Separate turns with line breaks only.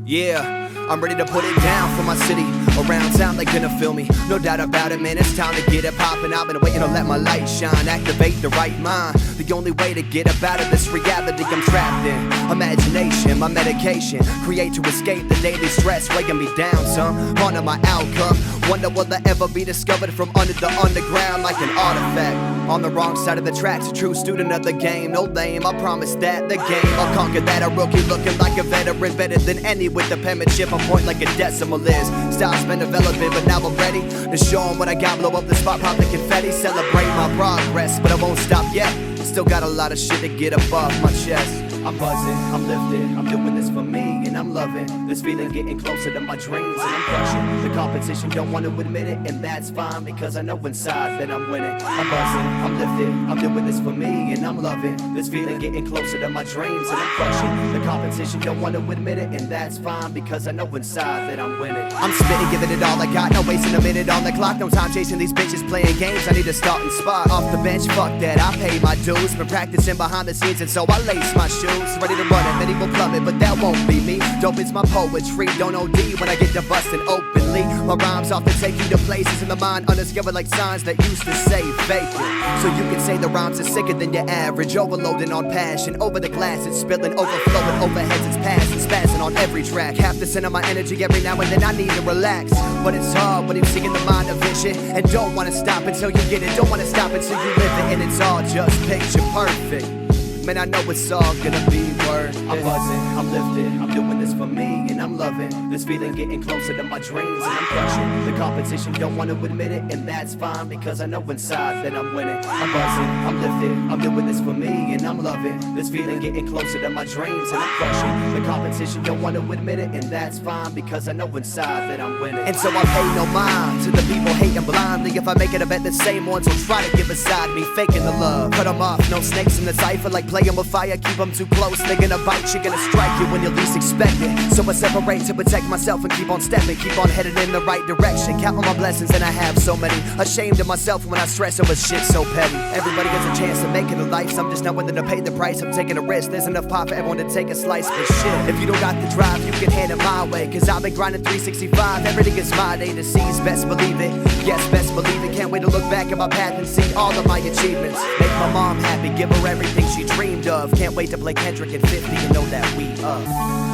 Yeah, I'm ready to put it down for my city. Around town, they gonna feel me. No doubt about it, man, it's time to get it poppin'. I've been waiting to let my light shine, activate the right mind. The only way to get up out of this reality I'm trapped in. Imagination, my medication. Create to escape the daily stress weighing me down, son. Honor my outcome. Wonder will I ever be discovered from under the underground like an artifact. On the wrong side of the tracks, a true student of the game. No lame, I promise that the game I'll conquer that. A rookie looking like a veteran, better than any with the penmanship. I point like a decimal is. Style's been developing, but now I'm ready to show 'em what I got. Blow up the spot, pop the confetti, celebrate my progress, but I won't stop yet. Still got a lot of shit to get above my chest. I'm buzzing, I'm lifted, I'm doing this for me, and I'm loving this feeling, getting closer to my dreams, and I'm crushing the competition. Don't want to admit it, and that's fine because I know inside that I'm winning. I'm buzzing, I'm lifted, I'm doing this for me, and I'm loving this feeling, getting closer to my dreams, and I'm crushing the competition. Don't want to admit it, and that's fine because I know inside that I'm winning. I'm spitting, giving it all I got, no wasting a minute on the clock. No time chasing these bitches playing games. I need a starting spot off the bench. Fuck that, I pay my dues. Been practicing behind the scenes, and so I lace my shoes. Ready to run it, many will plummet, but that won't be me. Dope is my poetry, don't OD when I get to bustin' openly. My rhymes often take you to places in the mind undiscovered, like signs that used to say fake it. So you can say the rhymes are sicker than your average, overloading on passion. Over the glass it's spilling, overflowing, overheads it's passing, spazzing on every track. Half the center of my energy every now and then I need to relax, but it's hard when you're seeking the mind of vision and don't wanna stop until you get it. Don't wanna stop until you live it, and it's all just picture perfect. Man, I know it's all gonna be worth it. I'm buzzing, I'm lifted, I'm doing this for me, and I'm loving this feeling, getting closer to my dreams, and I'm crushing the competition. Don't want to admit it, and that's fine because I know inside that I'm winning. I'm buzzing, I'm lifted, I'm doing this for me, and I'm loving this feeling, getting closer to my dreams, and I'm crushing the competition. Don't want to admit it, and that's fine because I know inside that I'm winning. And so I pay no mind to the people hating blindly. If I make it, I bet the same ones will try to get beside me, faking the love. Cut them off, no snakes in the cipher, like playing with fire. Keep them too close, they're gonna bite you, gonna strike you when you least expect it. So I separate to protect myself and keep on stepping, keep on headed in the right direction. Count on my blessings and I have so many. Ashamed of myself when I stress over shit so petty. Everybody gets a chance to make it in life, so I'm just not willing to pay the price. I'm taking a risk, there's enough pie for everyone to take a slice. But shit, if you don't got the drive, you can hand it my way, cause I've been grinding 365. Everything is mine, A to C's, best believe it. Yes, best believe it. Can't wait to look back at my path and see all of my achievements. Make my mom happy, give her everything she dreamed of. Can't wait to play Kendrick at 50 and know that we up.